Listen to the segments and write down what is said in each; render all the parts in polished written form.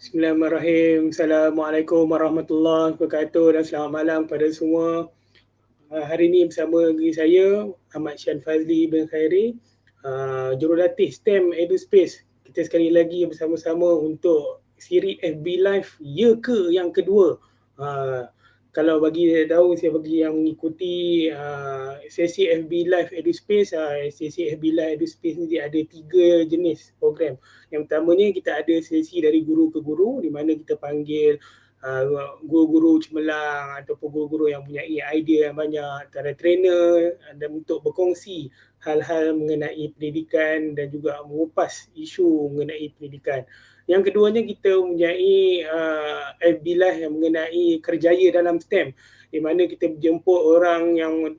Bismillahirrahmanirrahim. Assalamualaikum warahmatullahi wabarakatuh dan selamat malam kepada semua. Hari ini bersama dengan saya Ahmad Syan Fazli bin Khairi, jurulatih STEM EduSpace. Kita sekali lagi bersama-sama untuk siri FB Live ya ke yang kedua. Kalau bagi tahu, saya bagi yang mengikuti sesi FB Live EduSpace, sesi FB Live EduSpace ni dia ada 3 jenis program. Yang pertamanya kita ada sesi dari guru ke guru, di mana kita panggil guru-guru cemerlang ataupun guru-guru yang punya idea yang banyak, antara trainer, dan untuk berkongsi hal-hal mengenai pendidikan dan juga mengupas isu mengenai pendidikan. Yang keduanya kita mempunyai FB Live yang mengenai kerjaya dalam STEM, di mana kita menjemput orang yang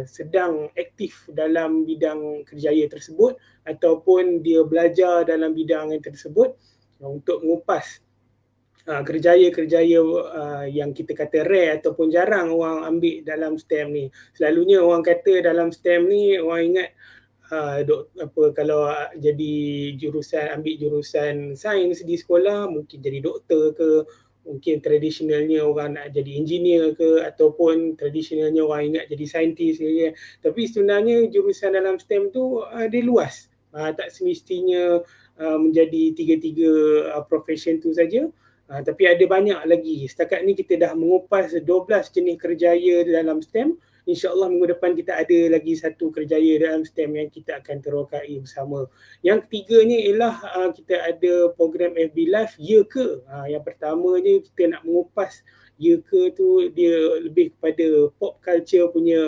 sedang aktif dalam bidang kerjaya tersebut ataupun dia belajar dalam bidang yang tersebut untuk mengupas kerjaya-kerjaya yang kita kata rare ataupun jarang orang ambil dalam STEM ni. Selalunya orang kata dalam STEM ni, orang ingat kalau jadi ambil jurusan sains di sekolah, mungkin jadi doktor ke, mungkin tradisionalnya orang nak jadi engineer ke, ataupun tradisionalnya orang ingat jadi saintis ke. Tapi sebenarnya jurusan dalam STEM tu dia luas. Tak semestinya menjadi tiga-tiga profession tu saja. Tapi ada banyak lagi. Setakat ni kita dah mengupas 12 jenis kerjaya dalam STEM. InsyaAllah minggu depan kita ada lagi satu kerjaya dalam STEM yang kita akan terokai bersama. Yang ketiganya ialah kita ada program FB Live ya ke. Yang pertamanya kita nak mengupas ya ke tu, dia lebih kepada pop culture punya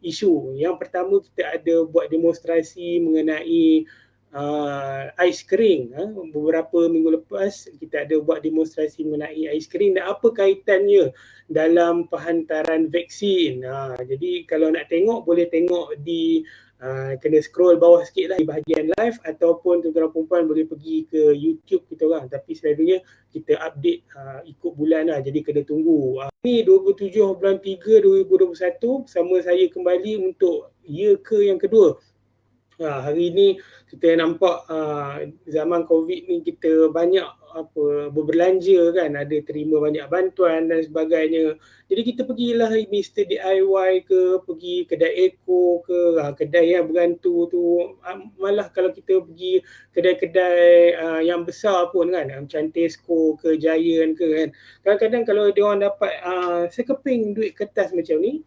isu. Yang pertama kita ada buat demonstrasi mengenai aiskrim. Beberapa minggu lepas kita ada buat demonstrasi mengenai aiskrim dan apa kaitannya dalam penghantaran vaksin. Jadi kalau nak tengok, boleh tengok di kena scroll bawah sikit lah di bahagian live, ataupun tuan-tuan perempuan boleh pergi ke YouTube kita orang. Tapi selalunya kita update ikut bulan lah, jadi kena tunggu. Ini 27 bulan 3 2021 bersama saya kembali untuk ya ke yang kedua. Hari ini kita nampak zaman COVID ni kita banyak berbelanja kan, ada terima banyak bantuan dan sebagainya. Jadi kita pergilah Mr. DIY ke, pergi kedai Eco ke, kedai yang berhantu tu. Malah kalau kita pergi kedai-kedai yang besar pun kan, macam Tesco ke, Giant ke kan, kadang-kadang kalau dia orang dapat sekeping duit kertas macam ni,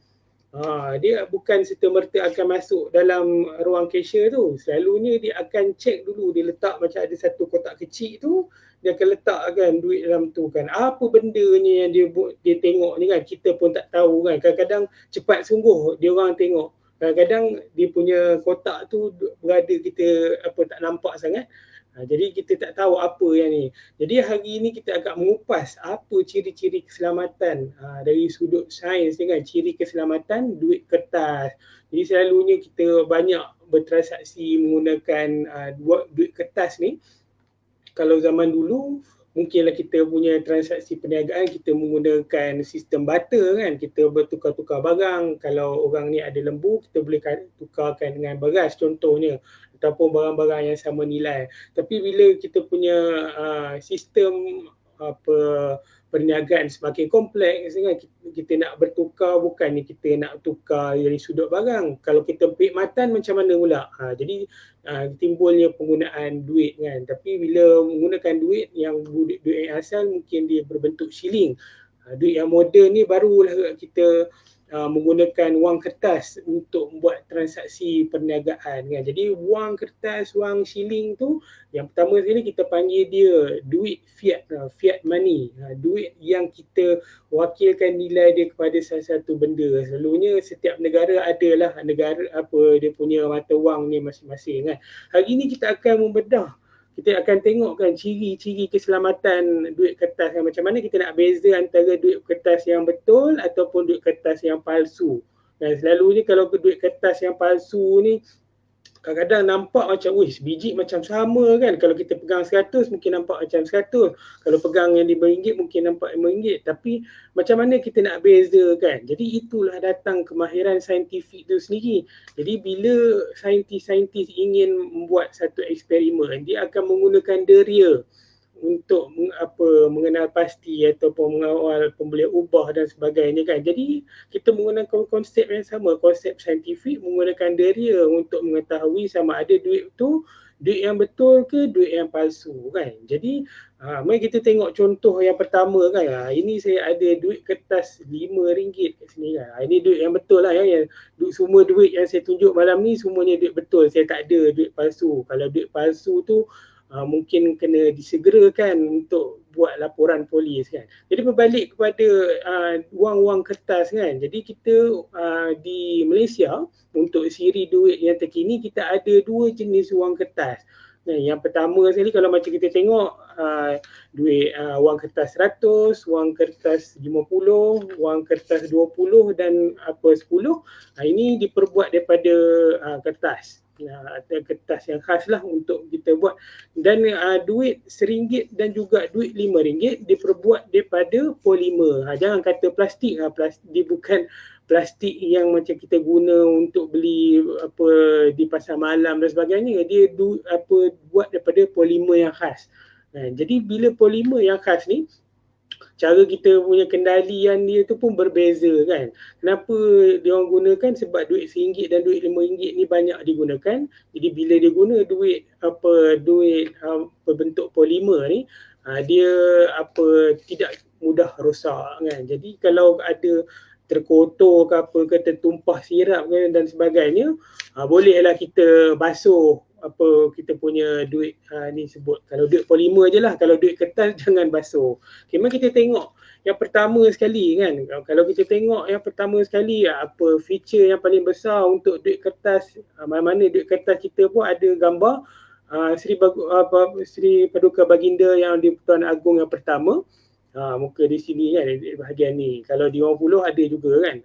dia bukan serta-merta akan masuk dalam ruang cashier tu. Selalunya dia akan cek dulu, dia letak macam ada satu kotak kecil tu, dia akan letakkan duit dalam tu kan. Apa bendanya yang dia tengok ni kan, kita pun tak tahu kan. Kadang-kadang cepat sungguh dia orang tengok. Kadang-kadang dia punya kotak tu berada kita tak nampak sangat. Jadi kita tak tahu apa yang ni. Jadi hari ini kita akan mengupas apa ciri-ciri keselamatan dari sudut sains ni kan, ciri keselamatan duit kertas. Jadi selalunya kita banyak bertransaksi menggunakan duit kertas ni. Kalau zaman dulu mungkinlah kita punya transaksi perniagaan kita menggunakan sistem barter kan, kita bertukar-tukar barang. Kalau orang ni ada lembu, kita boleh tukarkan dengan beras contohnya, ataupun barang-barang yang sama nilai. Tapi bila kita punya sistem perniagaan semakin kompleks kan, kita nak bertukar bukannya kita nak tukar dari sudut barang. Kalau kita perkhidmatan macam mana pula? Jadi timbulnya penggunaan duit kan. Tapi bila menggunakan duit yang asal, mungkin dia berbentuk shilling. Duit yang moden ni barulah kita menggunakan wang kertas untuk membuat transaksi perniagaan kan. Jadi wang kertas, wang shilling tu, yang pertama sekali kita panggil dia duit fiat money. Duit yang kita wakilkan nilai dia kepada salah satu benda. Selalunya setiap negara adalah dia punya mata wang ni masing-masing kan. Hari ni kita akan membedah, kita akan tengok kan ciri-ciri keselamatan duit kertas kan, macam mana kita nak beza antara duit kertas yang betul ataupun duit kertas yang palsu. Dan selalunya kalau duit kertas yang palsu ni kadang-kadang nampak macam biji macam sama kan. Kalau kita pegang 100 mungkin nampak macam 100. Kalau pegang yang RM5 mungkin nampak RM5. Tapi macam mana kita nak beza kan. Jadi itulah datang kemahiran saintifik tu sendiri. Jadi bila saintis-saintis ingin membuat satu eksperimen, dia akan menggunakan deria untuk mengenal pasti ataupun mengawal pembelian ubah dan sebagainya kan. Jadi kita menggunakan konsep yang sama, konsep saintifik, menggunakan deria untuk mengetahui sama ada duit tu duit yang betul ke duit yang palsu kan. Jadi mari kita tengok contoh yang pertama kan. Ini saya ada duit kertas RM5 kat sini kan. Ini duit yang betul lah ya. Semua duit yang saya tunjuk malam ni semuanya duit betul. Saya tak ada duit palsu. Kalau duit palsu tu mungkin kena disegerakan untuk buat laporan polis kan. Jadi berbalik kepada wang-wang kertas kan. Jadi kita di Malaysia untuk siri duit yang terkini kita ada dua jenis wang kertas. Yang pertama sekali kalau macam kita tengok duit wang kertas 100, wang kertas 50, wang kertas 20 dan 10. Ini diperbuat daripada kertas. Ada kertas yang khas lah untuk kita buat. Dan duit RM1 dan juga duit RM5 diperbuat daripada polimer. Jangan kata plastik, dia bukan plastik yang macam kita guna untuk beli di pasar malam dan sebagainya. Dia buat daripada polimer yang khas. Jadi bila polimer yang khas ni, cara kita punya kendalian dia tu pun berbeza kan. Kenapa dia orang gunakan? Sebab duit RM1 dan duit RM5 ni banyak digunakan. Jadi bila dia guna duit berbentuk polimer ni, dia tidak mudah rosak kan. Jadi kalau ada terkotor ke apa ke, tertumpah sirap ke dan sebagainya, bolehlah kita basuh kita punya duit ni sebut. Kalau duit polimer je lah, kalau duit kertas jangan basuh. Okay, mari kita tengok yang pertama sekali kan. Kalau kita tengok yang pertama sekali, apa feature yang paling besar untuk duit kertas, mana-mana duit kertas kita pun ada gambar Sri Paduka Baginda yang di-Pertuan Agong yang pertama. Muka di sini kan, di bahagian ni. Kalau di Orang Puluh ada juga kan.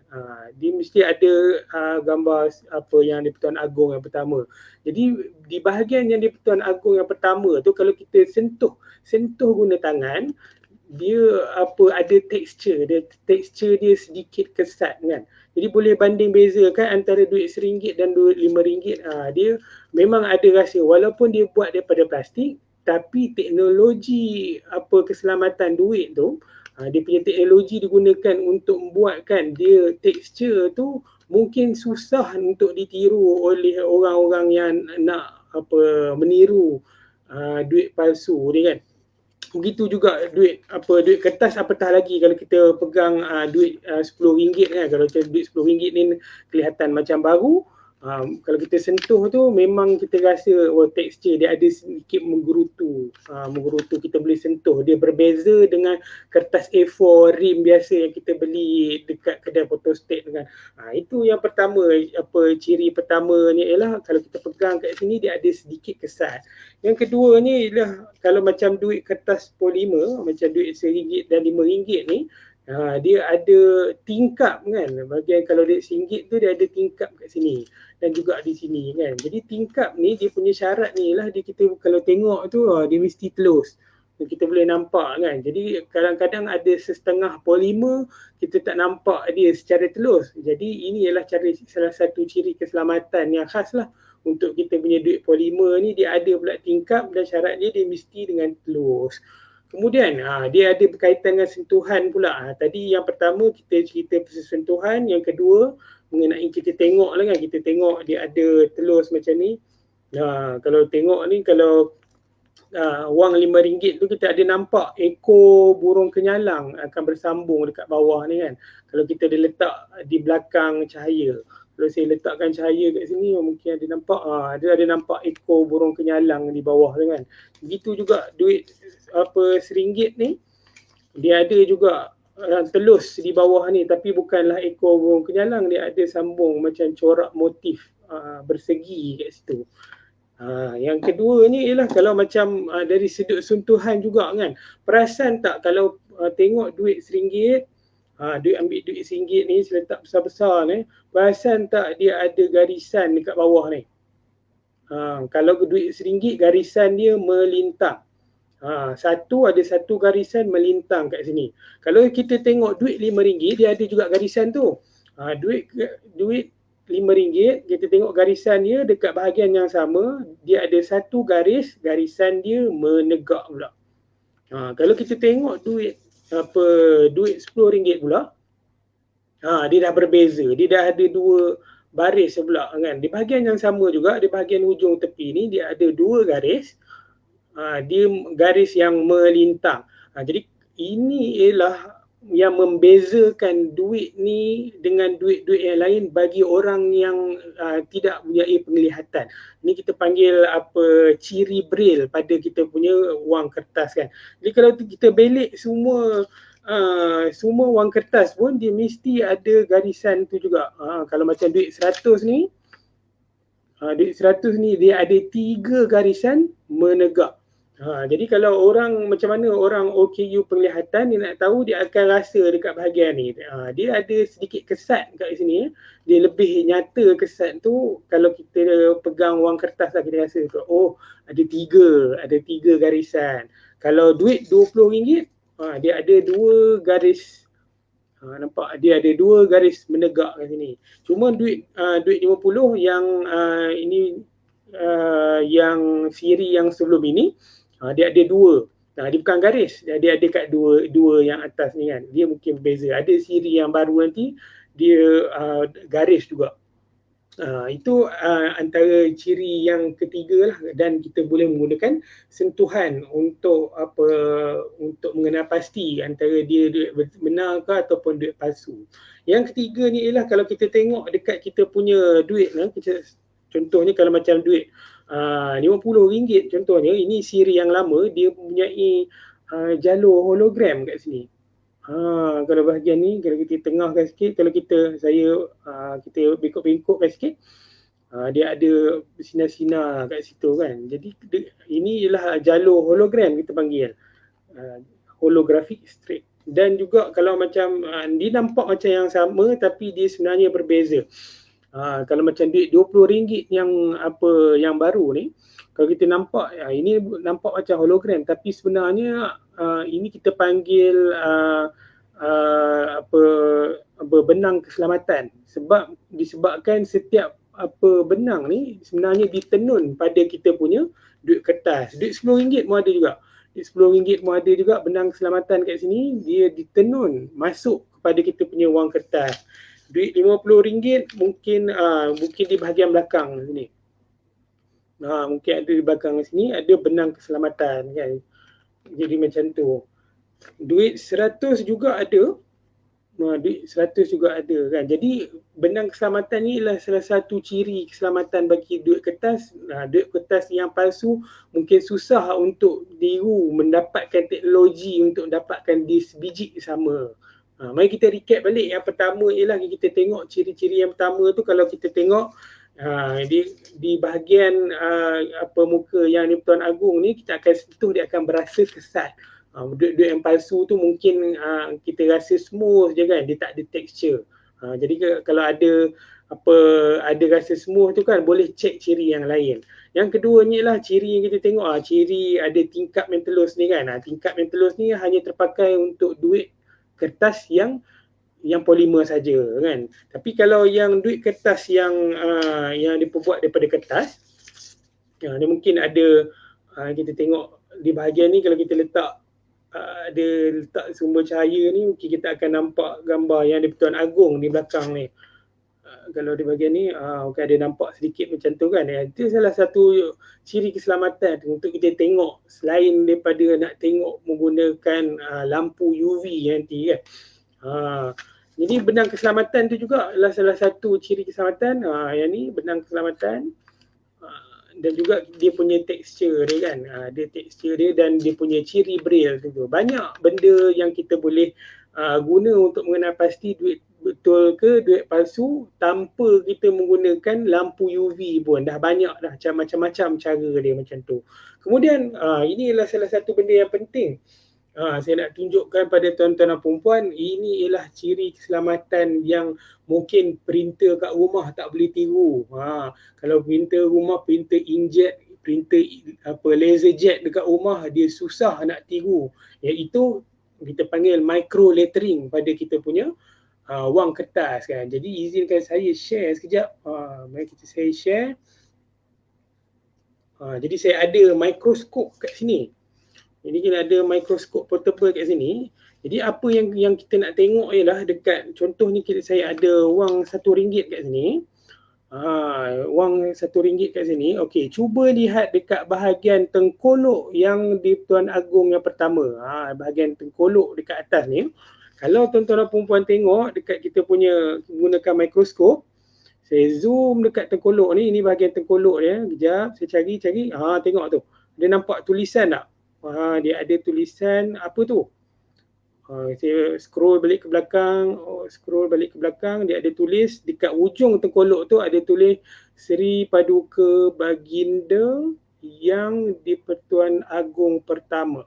Dia mesti ada gambar apa yang di Pertuan Agong yang pertama. Jadi di bahagian yang di Pertuan Agong yang pertama tu, kalau kita sentuh guna tangan, dia ada tekstur dia sedikit kesat kan. Jadi boleh banding bezakan antara duit RM1 dan duit RM5. Dia memang ada rasa, walaupun dia buat daripada plastik, tapi teknologi keselamatan duit tu, dia punya teknologi digunakan untuk membuatkan dia tekstur tu mungkin susah untuk ditiru oleh orang-orang yang nak meniru duit palsu ni kan. Begitu juga duit kertas, apatah lagi kalau kita pegang duit RM10 kan. Kalau duit RM10 ni kelihatan macam baru, kalau kita sentuh tu memang kita rasa tekstur dia ada sedikit menggerutu. Kita boleh sentuh. Dia berbeza dengan kertas A4 rim biasa yang kita beli dekat kedai photostat kan. Itu yang pertama, ciri pertama ni ialah kalau kita pegang kat sini dia ada sedikit kesat. Yang kedua ni ialah kalau macam duit kertas polimer, macam duit RM1 dan RM5 ni, dia ada tingkap kan. Bahagian kalau duit RM1 tu dia ada tingkap kat sini dan juga di sini kan. Jadi tingkap ni dia punya syarat ni lah, kita kalau tengok tu dia mesti telus. Kita boleh nampak kan. Jadi kadang-kadang ada setengah polimer kita tak nampak dia secara telus. Jadi ini ialah salah satu ciri keselamatan yang khas lah untuk kita punya duit polimer ni. Dia ada pula tingkap dan syarat dia mesti dengan telus. Kemudian dia ada berkaitan dengan sentuhan pula. Tadi yang pertama kita cerita pasal sentuhan, yang kedua mengenai kita tengok lah kan. Kita tengok dia ada telus macam ni. Kalau tengok ni, kalau wang RM5 tu kita ada nampak ekor burung kenyalang akan bersambung dekat bawah ni kan. Kalau kita ada letak di belakang cahaya. Kalau saya letakkan cahaya kat sini, mungkin ada nampak, dia ada nampak ekor burung kenyalang di bawah tu kan. Begitu juga duit RM1 ni, dia ada juga telus di bawah ni, tapi bukanlah ekor burung kenyalang, dia ada sambung macam corak motif bersegi kat situ. Yang kedua ni ialah kalau macam dari sudut sentuhan juga kan. Perasan tak kalau tengok duit RM1, ambil duit RM1 ni seletak besar-besar ni, perasan tak dia ada garisan dekat bawah ni. Kalau duit RM1 garisan dia melintang. Ada satu garisan melintang kat sini. Kalau kita tengok duit RM5 dia ada juga garisan tu. Duit RM5 kita tengok garisan dia dekat bahagian yang sama, dia ada satu garisan dia menegak pula. Kalau kita tengok duit RM10 pula, dia dah berbeza. Dia dah ada dua baris pula kan. Di bahagian yang sama juga, di bahagian hujung tepi ni dia ada dua garis. Dia garis yang melintang. Jadi ini ialah yang membezakan duit ni dengan duit-duit yang lain bagi orang yang tidak mempunyai penglihatan. Ini kita panggil ciri braille pada kita punya wang kertas kan. Jadi kalau kita belik semua wang kertas pun dia mesti ada garisan tu juga. Kalau macam duit 100 ni, duit 100 ni dia ada 3 garisan menegak. Jadi kalau orang macam mana orang OKU penglihatan dia nak tahu, dia akan rasa dekat bahagian ni. Dia ada sedikit kesat kat sini. Dia lebih nyata kesat tu kalau kita pegang wang kertas lah, kita rasa tu. Oh, ada tiga garisan. Kalau duit RM20, dia ada dua garis. Nampak dia ada dua garis menegak kat sini. Cuma duit 50 yang ini yang siri yang sebelum ini, dia ada dua. Dia bukan garis, dia ada kat dua yang atas ni kan. Dia mungkin beza. Ada siri yang baru nanti dia garis juga. Itu antara ciri yang ketiga lah, dan kita boleh menggunakan sentuhan untuk untuk mengenal pasti antara dia duit benar ke ataupun duit palsu. Yang ketiga ni ialah kalau kita tengok dekat kita punya duit, contohnya kalau macam duit RM50 contohnya, ini siri yang lama, dia mempunyai jalur hologram kat sini. Kalau bahagian ni, kalau kita tengahkan sikit, kalau kita bengkok-bengkokkan sikit, dia ada sinar-sinar kat situ kan. Jadi ini ialah jalur hologram kita panggil, holographic strip. Dan juga kalau macam dia nampak macam yang sama tapi dia sebenarnya berbeza. Kalau macam duit RM20 yang baru ni, kalau kita nampak ini nampak macam hologram, tapi sebenarnya ini kita panggil benang keselamatan, sebab disebabkan setiap benang ni sebenarnya ditenun pada kita punya duit kertas. Duit RM10 pun ada juga. Duit RM10 pun ada juga benang keselamatan kat sini, dia ditenun masuk kepada kita punya wang kertas. Duit RM50 mungkin di bahagian belakang sini. Mungkin ada di belakang sini ada benang keselamatan kan. Jadi macam tu. Duit 100 juga ada. Duit 100 juga ada kan. Jadi benang keselamatan ni adalah salah satu ciri keselamatan bagi duit kertas. Duit kertas yang palsu mungkin susah untuk diru mendapatkan teknologi untuk dapatkan disk biji sama. Mari kita recap balik. Yang pertama ialah kita tengok ciri-ciri yang pertama tu. Kalau kita tengok di bahagian muka yang di Pertuan Agong ni, kita akan sentuh, dia akan berasa kesat. Duit-duit yang palsu tu mungkin kita rasa smooth je kan, dia tak ada texture. Jadi kalau ada rasa smooth tu kan, boleh cek ciri yang lain. Yang keduanya lah ciri yang kita tengok, ciri ada tingkap mentelus ni kan. Tingkap mentelus ni hanya terpakai untuk duit kertas yang polimer saja kan. Tapi kalau yang duit kertas yang diperbuat daripada kertas, dia mungkin ada kita tengok di bahagian ni, kalau kita letak sumber cahaya ni, mungkin kita akan nampak gambar yang di Pertuan Agong di belakang ni. Kalau di bahagian ni mungkin ada nampak sedikit macam tu kan. Itu salah satu ciri keselamatan untuk kita tengok, selain daripada nak tengok menggunakan lampu UV nanti kan. Jadi benang keselamatan tu juga adalah salah satu ciri keselamatan. Yang ni benang keselamatan. Dan juga dia punya tekstur dia kan. Dia tekstur dia dan dia punya ciri braille tu. Banyak benda yang kita boleh guna untuk mengenal pasti duit betul ke duit palsu tanpa kita menggunakan lampu UV pun. Dah banyak dah macam-macam cara dia macam tu. Kemudian ini adalah salah satu benda yang penting. Saya nak tunjukkan pada tuan-tuan dan puan-puan, ini ialah ciri keselamatan yang mungkin printer kat rumah tak boleh tiru. Kalau printer rumah, printer inkjet, printer laser jet dekat rumah, dia susah nak tiru. Iaitu kita panggil micro lettering pada kita punya wang kertas kan. Jadi izinkan saya share sekejap. Mari saya share. Jadi saya ada mikroskop kat sini. Jadi kita ada mikroskop portable kat sini. Jadi apa yang kita nak tengok ialah dekat contoh ni saya ada wang RM1 kat sini. Wang RM1 kat sini. Okey, cuba lihat dekat bahagian tengkolok yang di Tuan Agong yang pertama. Bahagian tengkolok dekat atas ni. Kalau tuan-tuan dan puan-puan tengok dekat kita punya menggunakan mikroskop, saya zoom dekat tengkolok ni, ini bahagian tengkolok dia. Kejap, saya cari. Tengok tu. Dia nampak tulisan tak? Dia ada tulisan apa tu? Saya scroll balik ke belakang, dia ada tulis dekat ujung tengkolok tu ada tulis Seri Paduka Baginda yang di-Pertuan Agong pertama.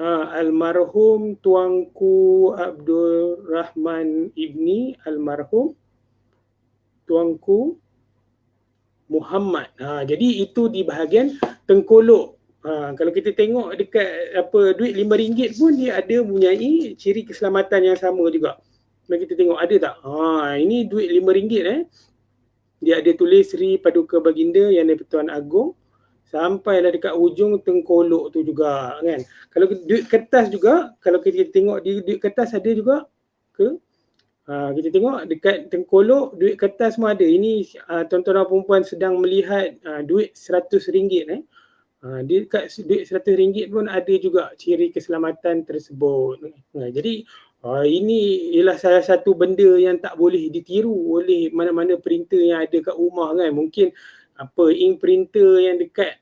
Almarhum Tuanku Abdul Rahman Ibni, almarhum Tuanku Muhammad. Jadi itu di bahagian tengkolok. Kalau kita tengok dekat duit RM5 pun dia ada mempunyai ciri keselamatan yang sama juga. Kalau kita tengok ada tak? Ini duit RM5 dia ada tulis Seri Paduka Baginda yang di-Pertuan Agong sampailah dekat ujung tengkolok tu juga kan. Kalau duit kertas juga, kalau kita tengok di duit kertas ada juga ke? Kita tengok dekat tengkolok duit kertas semua ada. Ini tuan-tuan dan puan-puan sedang melihat duit RM100. Dekat duit RM100 pun ada juga ciri keselamatan tersebut. Jadi ini ialah salah satu benda yang tak boleh ditiru oleh mana-mana printer yang ada kat rumah kan. Mungkin ink printer yang dekat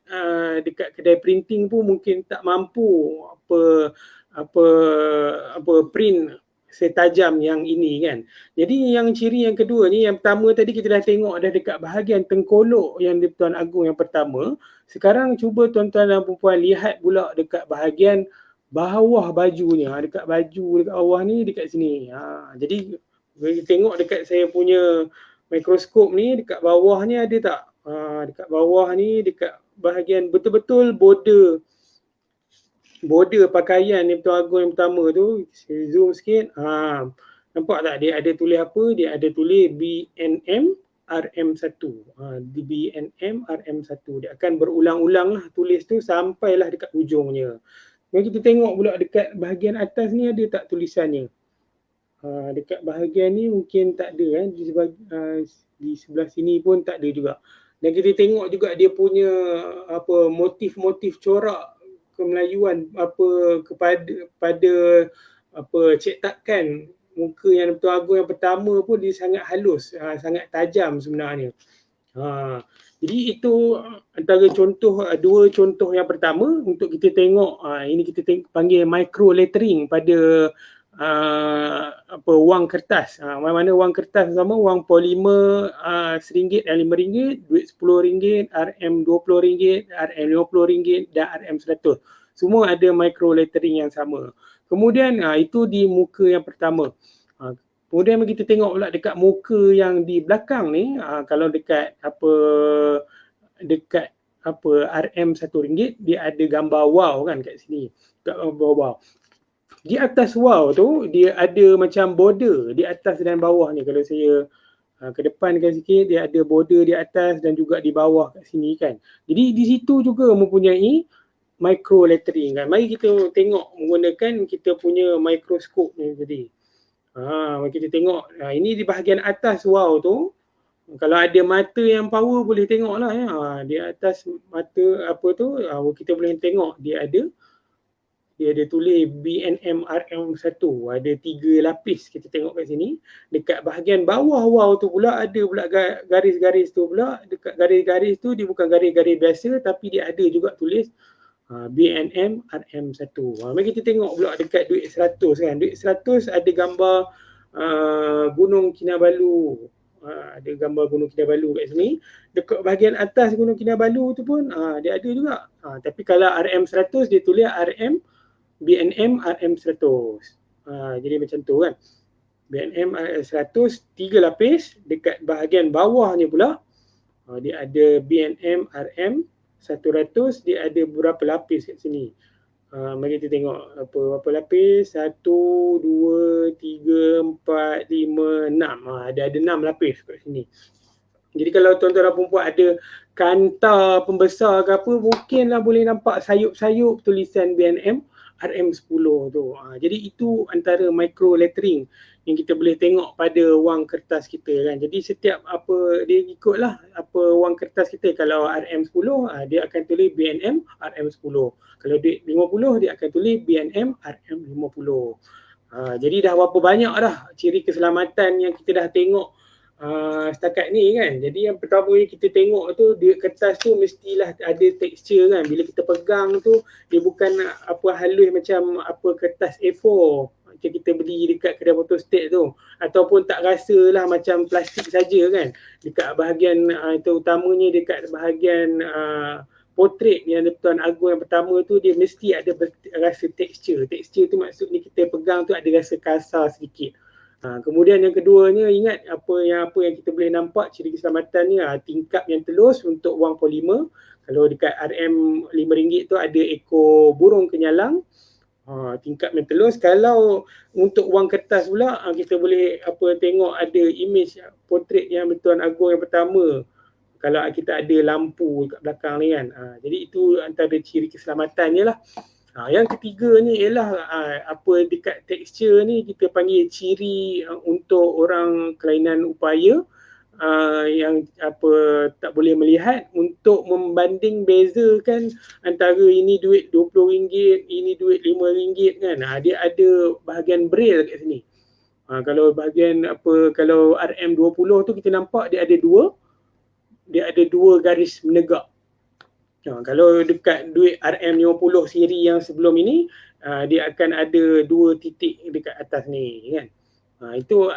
kedai printing pun mungkin tak mampu print setajam yang ini kan. Jadi yang ciri yang kedua ni, yang pertama tadi kita dah tengok dah dekat bahagian tengkolok yang di-Pertuan Agong yang pertama. Sekarang cuba tuan-tuan dan puan-puan lihat pula dekat bahagian bawah bajunya. Dekat baju dekat bawah ni, dekat sini. Jadi kita tengok dekat saya punya mikroskop ni, dekat bawah ni ada tak? Dekat bawah ni, dekat bahagian betul-betul border pakaian ni Pertuan Agong yang pertama tu, saya zoom sikit. Nampak tak dia ada tulis apa? Dia ada tulis BNM RM1. BNM RM1. Dia akan berulang-ulang lah tulis tu sampailah dekat ujungnya. Kalau kita tengok pula dekat bahagian atas ni ada tak tulisannya? Dekat bahagian ni mungkin tak ada kan. Di sebelah sini pun tak ada juga. Dan kita tengok juga dia punya motif-motif corak kemelayuan kepada cetakan muka yang Pertuan Agong yang pertama pun dia sangat halus, sangat tajam sebenarnya. Jadi itu antara dua contoh yang pertama untuk kita tengok. Ini kita panggil micro lettering pada wang kertas. Mana wang kertas sama, wang polimer RM1 dan RM5, duit RM10, RM20, RM50 dan RM100. Semua ada micro lettering yang sama. Kemudian itu di muka yang pertama. Kemudian kita tengok pula dekat muka yang di belakang ni, kalau dekat RM1 dia ada gambar wow kan kat sini. Kat bawah. Di atas wow tu dia ada macam border di atas dan bawah ni. Kalau saya kedepankan sikit, dia ada border di atas dan juga di bawah kat sini kan. Jadi di situ juga mempunyai micro lettering kan. Mari kita tengok menggunakan kita punya mikroskop ni tadi. Mari kita tengok. Ini di bahagian atas wow tu. Kalau ada mata yang power boleh tengok lah ya. Di atas mata kita boleh tengok dia ada tulis BNM RM1. Ada 3 lapis kita tengok kat sini. Dekat bahagian bawah wow tu pula ada pula garis-garis tu pula. Dekat garis-garis tu dia bukan garis-garis biasa tapi dia ada juga tulis BNM RM1. Mari kita tengok pula dekat duit 100 kan. Duit 100 ada gambar Gunung Kinabalu. Ada gambar Gunung Kinabalu kat sini. Dekat bahagian atas Gunung Kinabalu tu pun dia ada juga. Tapi kalau RM100 dia tulis BNM RM100. Jadi macam tu kan. BNM RM100 3 lapis. Dekat bahagian bawahnya pula dia ada BNM RM100. Dia ada berapa lapis kat sini. Mari kita tengok berapa lapis. 1, 2, 3, 4, 5, 6. Ada 6 lapis kat sini. Jadi kalau tuan-tuan dan puan ada kanta pembesar ke apa, mungkinlah boleh nampak sayup-sayup tulisan BNM RM10 tu. Jadi itu antara micro lettering yang kita boleh tengok pada wang kertas kita kan. Jadi setiap apa dia ikutlah apa wang kertas kita. Kalau RM10 dia akan tulis BNM RM10. Kalau duit 50 dia akan tulis BNM RM50. Jadi dah berapa banyak dah ciri keselamatan yang kita dah tengok setakat ni kan. Jadi yang pertama yang kita tengok tu, duit kertas tu mestilah ada tekstur kan. Bila kita pegang tu dia bukan apa halus macam apa kertas A4 macam kita beli dekat kedai photostat tu, ataupun tak rasalah macam plastik saja kan. Dekat bahagian terutamanya dekat bahagian portrait yang Tuan Agong yang pertama tu, dia mesti ada rasa tekstur. Tekstur tu maksudnya kita pegang tu ada rasa kasar sedikit. Kemudian yang keduanya, ingat apa yang kita boleh nampak ciri keselamatan ni, tingkap yang telus untuk wang polimer. Kalau dekat RM RM5 tu ada ekor burung kenyalang, tingkap yang telus. Kalau untuk wang kertas pula, kita boleh tengok ada image portrait yang Tuan Agong yang pertama. Kalau kita ada lampu kat belakang ni kan. Jadi itu antara ciri keselamatannya lah. Yang ketiga ni ialah apa dekat tekstur ni kita panggil ciri untuk orang kelainan upaya yang apa tak boleh melihat, untuk membanding bezakan antara ini duit RM20, ini duit RM5 kan. Dia ada bahagian braille kat sini. Kalau bahagian kalau RM20 tu kita nampak dia ada dua garis menegak. Kalau dekat duit RM50 siri yang sebelum ini, dia akan ada 2 titik dekat atas ni kan. Itu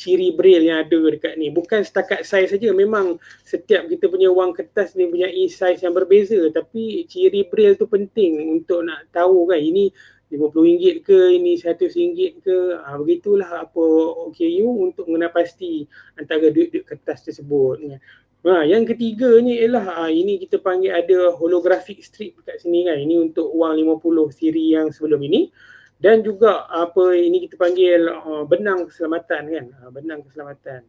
ciri braille yang ada dekat ni. Bukan setakat saiz saja, memang setiap kita punya wang kertas ni punya saiz yang berbeza, tapi ciri braille tu penting untuk nak tahu kan, ini RM50 ke, ini RM100 ke. Begitulah apa OKU untuk mengenal pasti antara duit-duit kertas tersebut. Yang ketiga ni ialah ini kita panggil ada holographic strip kat sini kan. Ini untuk wang 50 siri yang sebelum ini. Dan juga ini kita panggil benang keselamatan kan. Benang keselamatan.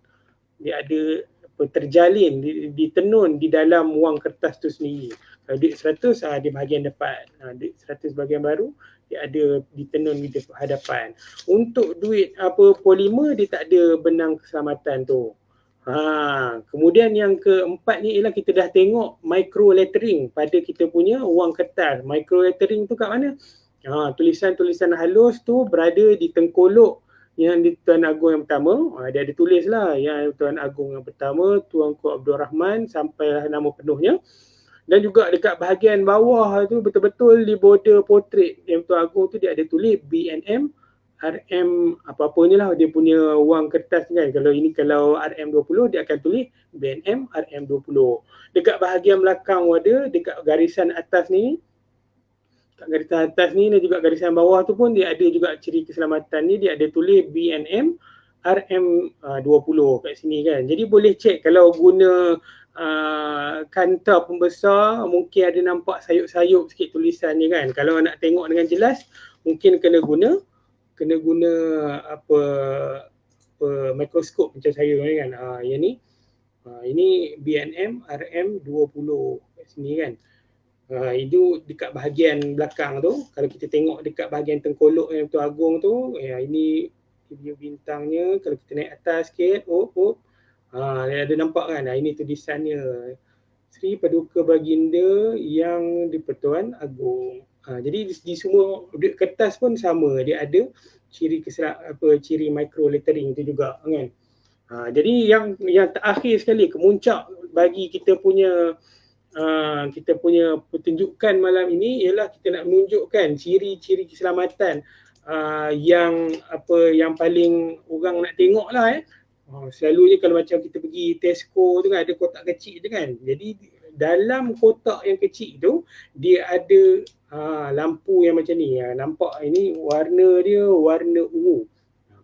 Dia ada terjalin, ditenun di dalam wang kertas tu sendiri. Kalau duit 100 di bahagian depan. Duit 100 bahagian baru dia ada ditenun di hadapan. Untuk duit polimer dia tak ada benang keselamatan tu. Kemudian yang keempat ni ialah kita dah tengok micro lettering pada kita punya wang kertas. Micro lettering tu kat mana? Tulisan-tulisan halus tu berada di tengkolok yang di Tuan Agong yang pertama. Dia ada tulis lah yang Tuan Agong yang pertama, Tuanku Abdul Rahman sampailah nama penuhnya. Dan juga dekat bahagian bawah tu betul-betul di border portrait yang Tuan Agong tu dia ada tulis BNM RM apa-apanya lah dia punya wang kertas kan. Kalau RM20 dia akan tulis BNM RM20. Dekat bahagian belakang ada, dekat garisan atas ni, kat garisan atas ni dan juga garisan bawah tu pun dia ada juga ciri keselamatan ni, dia ada tulis BNM RM20 kat sini kan. Jadi boleh check kalau guna kanta pembesar, mungkin ada nampak sayup-sayup sikit tulisan ni kan. Kalau nak tengok dengan jelas mungkin kena guna mikroskop macam saya ni kan. Yang ni ini BNM RM20 kat sini kan. Itu dekat bahagian belakang tu. Kalau kita tengok dekat bahagian tengkolok yang Tuan Agong tu, ini video bintangnya. Kalau kita naik atas sikit, ada nampak kan. Ini tulisannya, Sri Paduka Baginda yang di-Pertuan Agong. Jadi di semua duit kertas pun sama, dia ada ciri micro lettering tu juga kan. Jadi yang terakhir sekali, kemuncak bagi kita punya pertunjukan malam ini ialah kita nak menunjukkan ciri-ciri keselamatan yang paling orang nak tengok lah selalunya kalau macam kita pergi Tesco tu kan, ada kotak kecil tu kan. Jadi dalam kotak yang kecil tu dia ada lampu yang macam ni. Nampak ini warna dia warna ungu.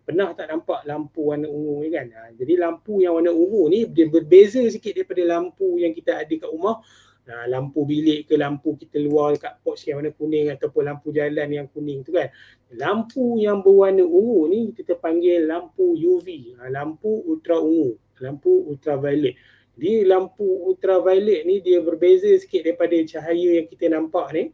Pernah tak nampak lampu warna ungu ni kan? Jadi lampu yang warna ungu ni dia berbeza sikit daripada lampu yang kita ada kat rumah. Lampu bilik ke lampu kita luar kat porch yang warna kuning ataupun lampu jalan yang kuning tu kan. Lampu yang berwarna ungu ni kita panggil lampu UV, lampu ultra ungu, lampu ultraviolet. Jadi lampu ultraviolet ni dia berbeza sikit daripada cahaya yang kita nampak ni.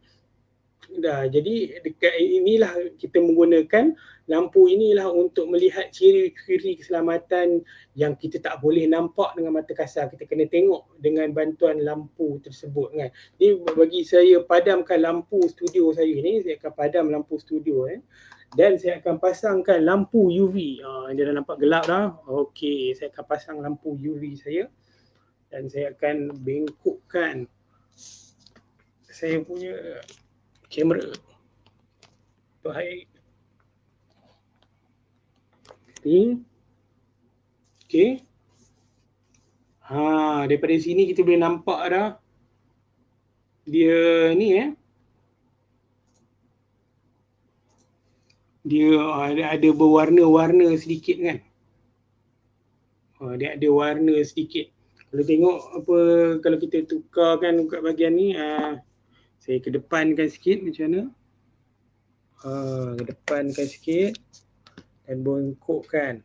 Jadi dekat inilah kita menggunakan lampu inilah untuk melihat ciri-ciri keselamatan yang kita tak boleh nampak dengan mata kasar. Kita kena tengok dengan bantuan lampu tersebut kan. Jadi bagi saya padamkan lampu studio saya ni, saya akan padam lampu studio dan saya akan pasangkan lampu UV. Dia dah nampak gelap dah. Okey, saya akan pasang lampu UV saya dan saya akan bengkokkan saya punya kamera. Baik. Ni. Okey. Daripada sini kita boleh nampak dah. Dia ni dia ada berwarna-warna sedikit kan. Dia ada warna sedikit. Kalau tengok apa, kalau kita tukarkan kat bahagian ni, saya kedepankan sikit macam mana. Kedepankan sikit dan bengkokkan.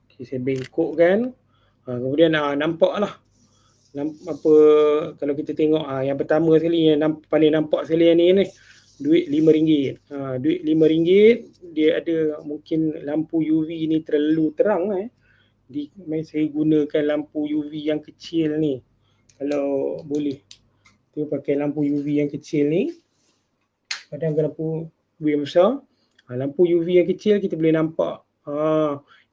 Okay, saya bengkokkan. Kemudian nampaklah. Apa kalau kita tengok yang pertama sekali yang paling nampak sekali ni duit RM5. Duit RM5 dia ada mungkin lampu UV ni terlalu terang saya gunakan lampu UV yang kecil ni. Kalau boleh kita pakai lampu UV yang kecil ni. Padahal lampu UV yang besar. Lampu UV yang kecil kita boleh nampak.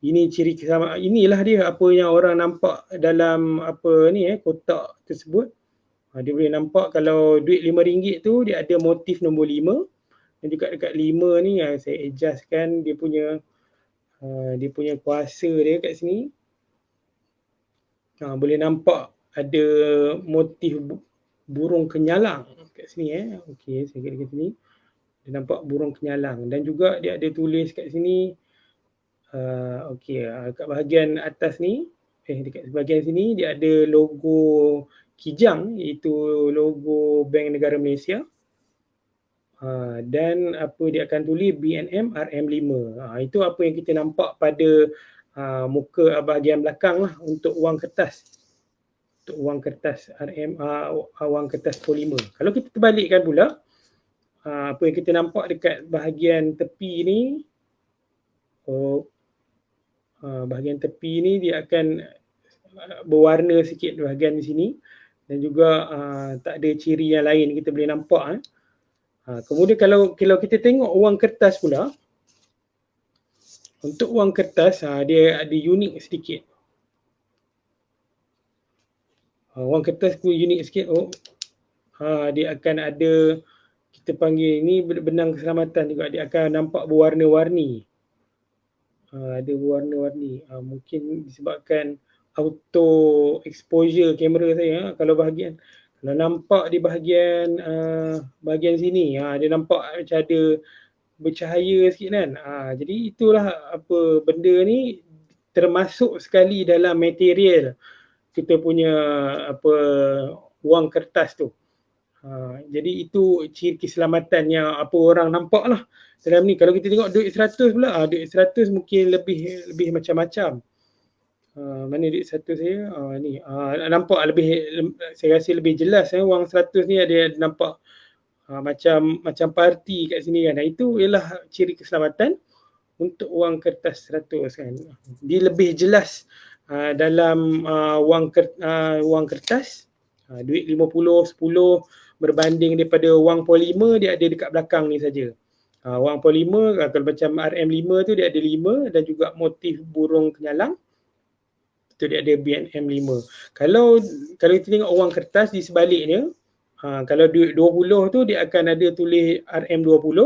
Ini ciri kesamaan. Inilah dia apa yang orang nampak dalam apa ni kotak tersebut. Dia boleh nampak kalau duit RM5 tu dia ada motif nombor 5 dan juga dekat 5 ni saya adjustkan dia punya kuasa dia kat sini. Boleh nampak ada motif burung kenyalang kat sini Okey, saya kira kat sini. Dia nampak burung kenyalang dan juga dia ada tulis kat sini okey, kat bahagian atas ni dekat bahagian sini dia ada logo Kijang, iaitu logo Bank Negara Malaysia. Dan apa dia akan tulis BNM RM5. Itu apa yang kita nampak pada muka bahagian belakang lah untuk wang kertas. Untuk wang kertas wang kertas polimer. Kalau kita terbalikkan pula, apa yang kita nampak dekat bahagian tepi ni, bahagian tepi ni dia akan berwarna sikit bahagian di sini dan juga tak ada ciri yang lain kita boleh nampak. Kemudian kalau kita tengok wang kertas pula, untuk wang kertas dia ada unik sedikit. Wang kertas pun unik sikit. Dia akan ada, kita panggil ni benang keselamatan juga, dia akan nampak berwarna-warni. Ada berwarna-warni. Mungkin disebabkan auto exposure kamera saya. Kalau nampak di bahagian sini, dia nampak macam ada bercahaya sikit kan. Jadi itulah apa benda ni termasuk sekali dalam material kita punya apa wang kertas tu. Jadi itu ciri keselamatan yang apa orang nampak lah dalam ni. Kalau kita tengok duit 100 pula, duit 100 mungkin lebih macam-macam. Mana duit 100 saya? Ni nampak lebih, saya rasa lebih jelas wang 100 ni ada nampak macam parti kat sini kan. Itu ialah ciri keselamatan untuk wang kertas 100 kan. Dia lebih jelas dalam wang kertas. Duit 50, 10 berbanding daripada wang polimer dia ada dekat belakang ni saja. Wang polimer kalau macam RM5 tu dia ada 5 dan juga motif burung kenyalang. Tu dia ada BNM5. Kalau kita tengok wang kertas di sebaliknya, kalau duit 20 tu dia akan ada tulis RM20,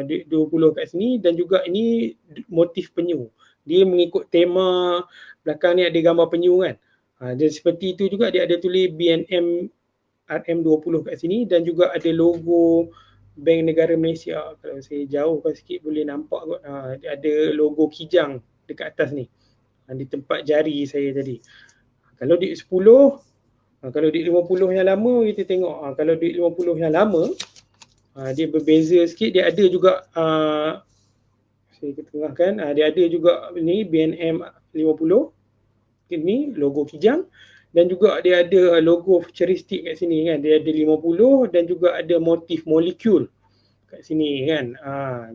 duit 20 kat sini dan juga ini motif penyu. Dia mengikut tema belakang ni ada gambar penyu kan. Dan seperti itu juga dia ada tulis BNM RM20 kat sini dan juga ada logo Bank Negara Malaysia. Kalau saya jauhkan sikit boleh nampak kot. Dia ada logo Kijang dekat atas ni. Di tempat jari saya tadi. Kalau duit 10, kalau duit 50 yang lama kita tengok. Kalau duit 50 yang lama, dia berbeza sikit. Dia ada juga, saya ketengahkan, dia ada juga ni BNM 50. ni logo Kijang, dan juga dia ada logo futuristik kat sini kan. Dia ada 50 dan juga ada motif molekul kat sini kan.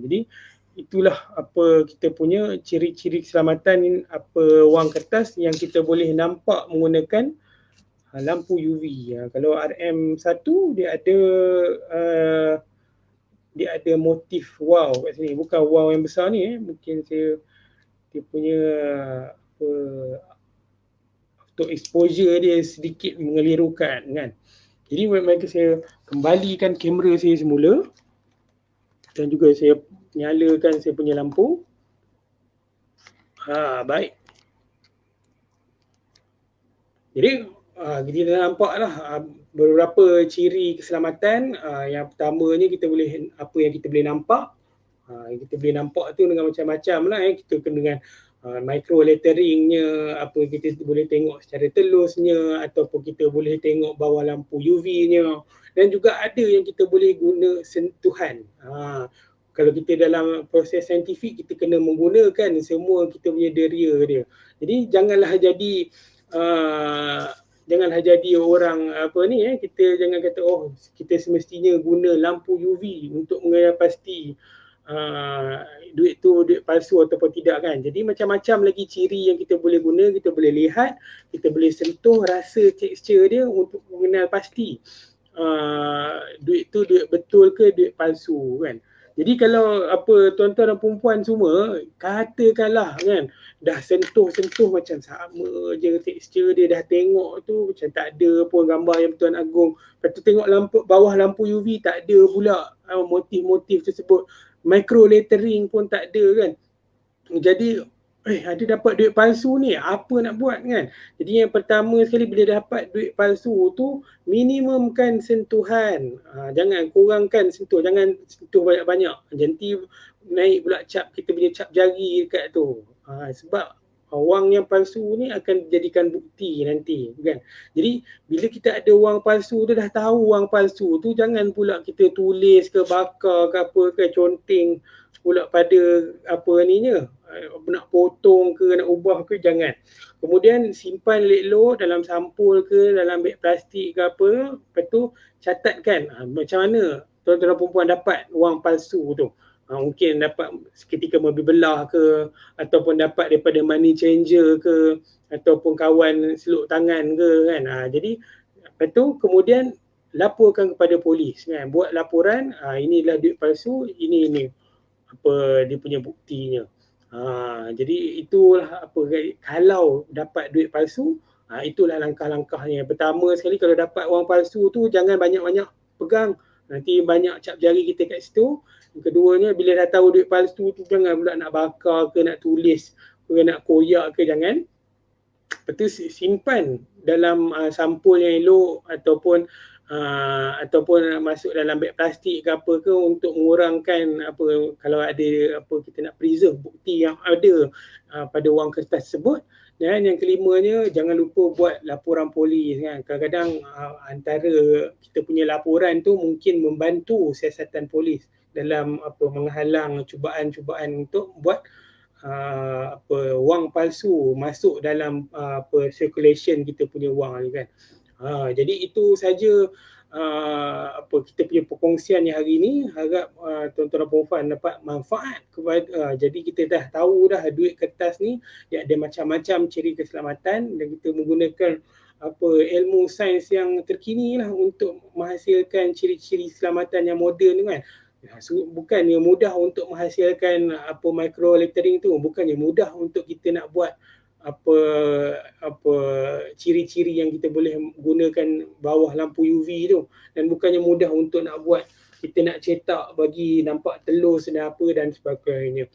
Jadi itulah apa kita punya ciri-ciri keselamatan apa wang kertas yang kita boleh nampak menggunakan lampu UV. Kalau RM1 dia ada motif wow kat sini, bukan wow yang besar ni mungkin dia punya apa, untuk exposure dia sedikit mengelirukan kan. Jadi mereka saya kembalikan kamera saya semula dan juga saya nyalakan saya punya lampu. Baik. Jadi kita dah nampak lah beberapa ciri keselamatan. Yang pertamanya kita boleh, apa yang kita boleh nampak, kita boleh nampak tu dengan macam-macam lah. Kita kena dengan micro letteringnya, apa kita boleh tengok secara telusnya, ataupun kita boleh tengok bawah lampu UV-nya, dan juga ada yang kita boleh guna sentuhan. Kalau kita dalam proses saintifik, kita kena menggunakan semua kita punya deria dia. Jadi janganlah jadi orang apa ni kita jangan kata kita semestinya guna lampu UV untuk mengenal pasti duit tu duit palsu ataupun tidak kan. Jadi macam-macam lagi ciri yang kita boleh guna, kita boleh lihat, kita boleh sentuh, rasa tekstur dia untuk mengenal pasti duit tu duit betul ke duit palsu kan. Jadi kalau apa tuan-tuan dan perempuan semua katakanlah kan dah sentuh-sentuh macam sama je tekstur dia, dah tengok tu macam tak ada pun gambar yang Tuan Agong, lepas tu tengok bawah lampu UV tak ada pula motif-motif tersebut, micro lettering pun tak ada kan. Jadi ada dapat duit palsu ni, apa nak buat kan. Jadi yang pertama sekali bila dapat duit palsu tu, minimumkan sentuhan. Jangan kurangkan sentuh, jangan sentuh banyak-banyak. Nanti naik pula cap, kita punya cap jari dekat tu. Sebab wang yang palsu ni akan dijadikan bukti nanti kan. Jadi bila kita ada wang palsu tu, dah tahu wang palsu tu, jangan pula kita tulis ke bakar ke apa ke, conteng pula pada apa ninya, nak potong ke nak ubah ke, jangan. Kemudian simpan elok-elok dalam sampul ke dalam beg plastik ke apa, lepas tu catatkan macam mana tuan-tuan dan perempuan dapat wang palsu tu. Mungkin dapat ketika mobil belah ke, ataupun dapat daripada money changer ke, ataupun kawan seluk tangan ke kan. Jadi lepas tu kemudian laporkan kepada polis kan, buat laporan, inilah duit palsu, ini apa dia punya buktinya. Jadi itulah apa, kalau dapat duit palsu, itulah langkah-langkahnya. Pertama sekali kalau dapat wang palsu tu jangan banyak-banyak pegang, nanti banyak cap jari kita kat situ. Yang keduanya bila dah tahu duit palsu tu jangan pula nak bakar ke, nak tulis ke, nak koyak ke, jangan. Lepas tu simpan dalam sampul yang elok, ataupun masuk dalam beg plastik ke apa ke, untuk mengurangkan apa kalau ada apa kita nak preserve bukti yang ada pada wang kertas tersebut. Dan yang kelimanya, jangan lupa buat laporan polis kan. Kadang-kadang antara kita punya laporan tu mungkin membantu siasatan polis dalam apa menghalang cubaan-cubaan untuk buat wang palsu masuk dalam circulation kita punya wang ni kan. Jadi itu saja kita punya perkongsian yang hari ni. Harap tuan-tuan dan puan dapat manfaat kepada jadi kita dah tahu dah duit kertas ni dia ada macam-macam ciri keselamatan, dan kita menggunakan ilmu sains yang terkini lah untuk menghasilkan ciri-ciri keselamatan yang moden tu kan. Bukannya mudah untuk menghasilkan micro lettering tu, bukannya mudah untuk kita nak buat ciri-ciri yang kita boleh gunakan bawah lampu UV tu, dan bukannya mudah untuk nak buat kita nak cetak bagi nampak telus dan apa dan sebagainya.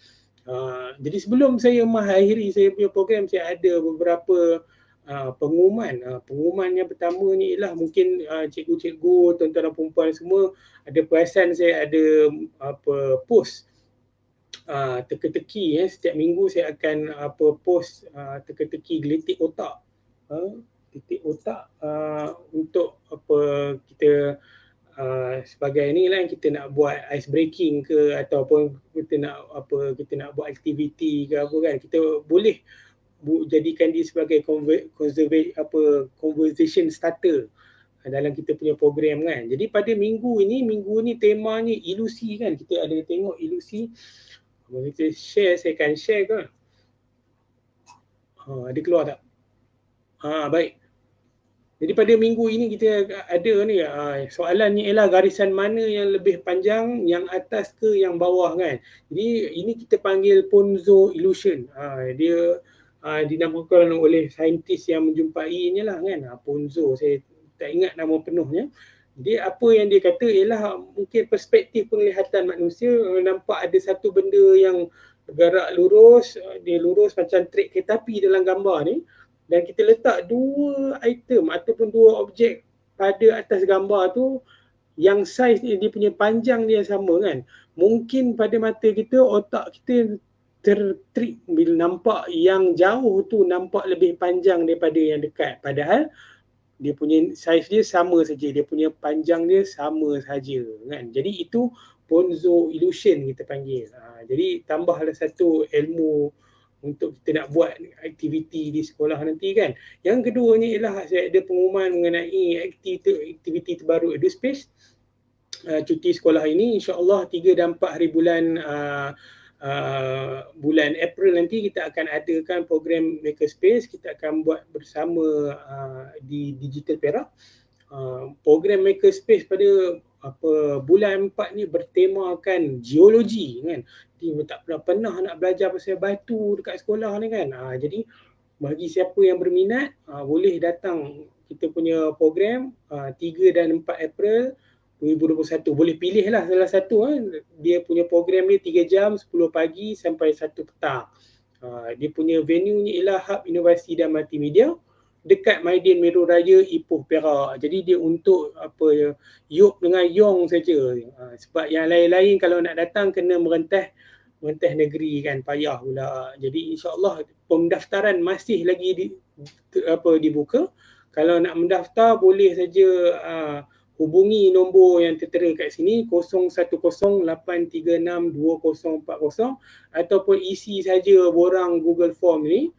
Jadi sebelum saya mengakhiri saya punya program, saya ada beberapa pengumuman. Pengumuman yang pertama ni ialah mungkin cikgu-cikgu, tuan-tuan dan perempuan semua ada perasan saya ada post teka-teki. Setiap minggu saya akan post teka-teki gelitik otak. Gelitik otak untuk kita sebagai ni lah kita nak buat ice breaking ke, ataupun kita nak buat aktiviti ke apa kan, kita boleh jadikan dia sebagai conversation starter dalam kita punya program kan. Jadi pada minggu ni temanya ilusi kan. Kita ada tengok ilusi. Kita share, saya akan share kan. Ada keluar tak? Baik. Jadi pada minggu ini kita ada ni soalannya ialah garisan mana yang lebih panjang, yang atas ke yang bawah kan. Jadi ini kita panggil Ponzo illusion. Dia dinamakan oleh saintis yang menjumpainya lah kan. Ponzo, saya tak ingat nama penuhnya. Jadi apa yang dia kata ialah mungkin perspektif penglihatan manusia nampak ada satu benda yang bergerak lurus, dia lurus macam trek kereta api dalam gambar ni. Dan kita letak dua item ataupun dua objek pada atas gambar tu yang saiz dia punya panjang dia sama kan. Mungkin pada mata kita, otak kita tertrik bila nampak yang jauh tu nampak lebih panjang daripada yang dekat. Padahal dia punya saiz dia sama saja, dia punya panjang dia sama saja kan. Jadi itu Ponzo illusion kita panggil. Jadi tambahlah satu ilmu untuk kita nak buat aktiviti di sekolah nanti kan. Yang keduanya ialah saya ada pengumuman mengenai aktiviti terbaru EduSpace. Cuti sekolah ini insya-Allah 3 dan 4 hari bulan April nanti kita akan adakan program Makerspace. Kita akan buat bersama di Digital Perak. Program Makerspace pada bulan 4 ni bertemakan geologi kan. Dia tak pernah nak belajar pasal batu dekat sekolah ni kan. Jadi bagi siapa yang berminat boleh datang kita punya program 3 dan 4 April 2021. Boleh pilih lah salah satu dia punya program ni 3 jam 10 pagi sampai 1 petang. Dia punya venue ni ialah Hub Inovasi dan Multimedia dekat Maidin Meru Raya Ipoh Perak. Jadi dia untuk Yop dengan Yong saja. Sebab yang lain-lain kalau nak datang kena merentah negeri kan, payah pula. Jadi insya-Allah pendaftaran masih lagi dibuka. Kalau nak mendaftar boleh saja hubungi nombor yang tertera kat sini 0108362040 ataupun isi saja borang Google Form ni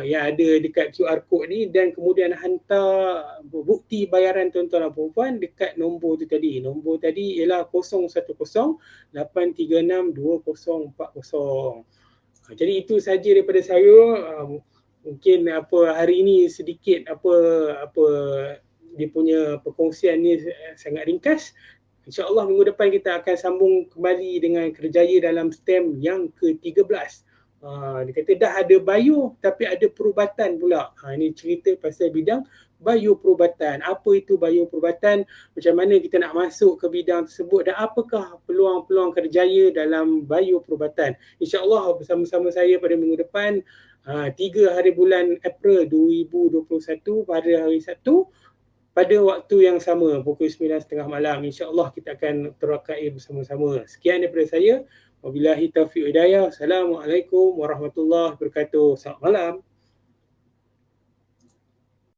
yang ada dekat QR code ni dan kemudian hantar bukti bayaran tuan-tuan dan puan-puan dekat nombor tu tadi. Nombor tadi ialah 0108362040. Jadi itu saja daripada saya. Mungkin hari ini sedikit dia punya perkongsian ni sangat ringkas. InsyaAllah minggu depan kita akan sambung kembali dengan kerjaya dalam STEM yang ke-13. Dia kata dah ada bio tapi ada perubatan pula. Ini cerita pasal bidang bioperubatan. Apa itu bioperubatan? Macam mana kita nak masuk ke bidang tersebut dan apakah peluang-peluang kerjaya dalam bioperubatan? InsyaAllah bersama-sama saya pada minggu depan 3 hari bulan April 2021 pada hari Sabtu pada waktu yang sama pukul 9.30 malam. InsyaAllah kita akan terakai bersama-sama. Sekian daripada saya. Wabillahi taufiq hidayah. Assalamualaikum warahmatullahi wabarakatuh. Selamat malam.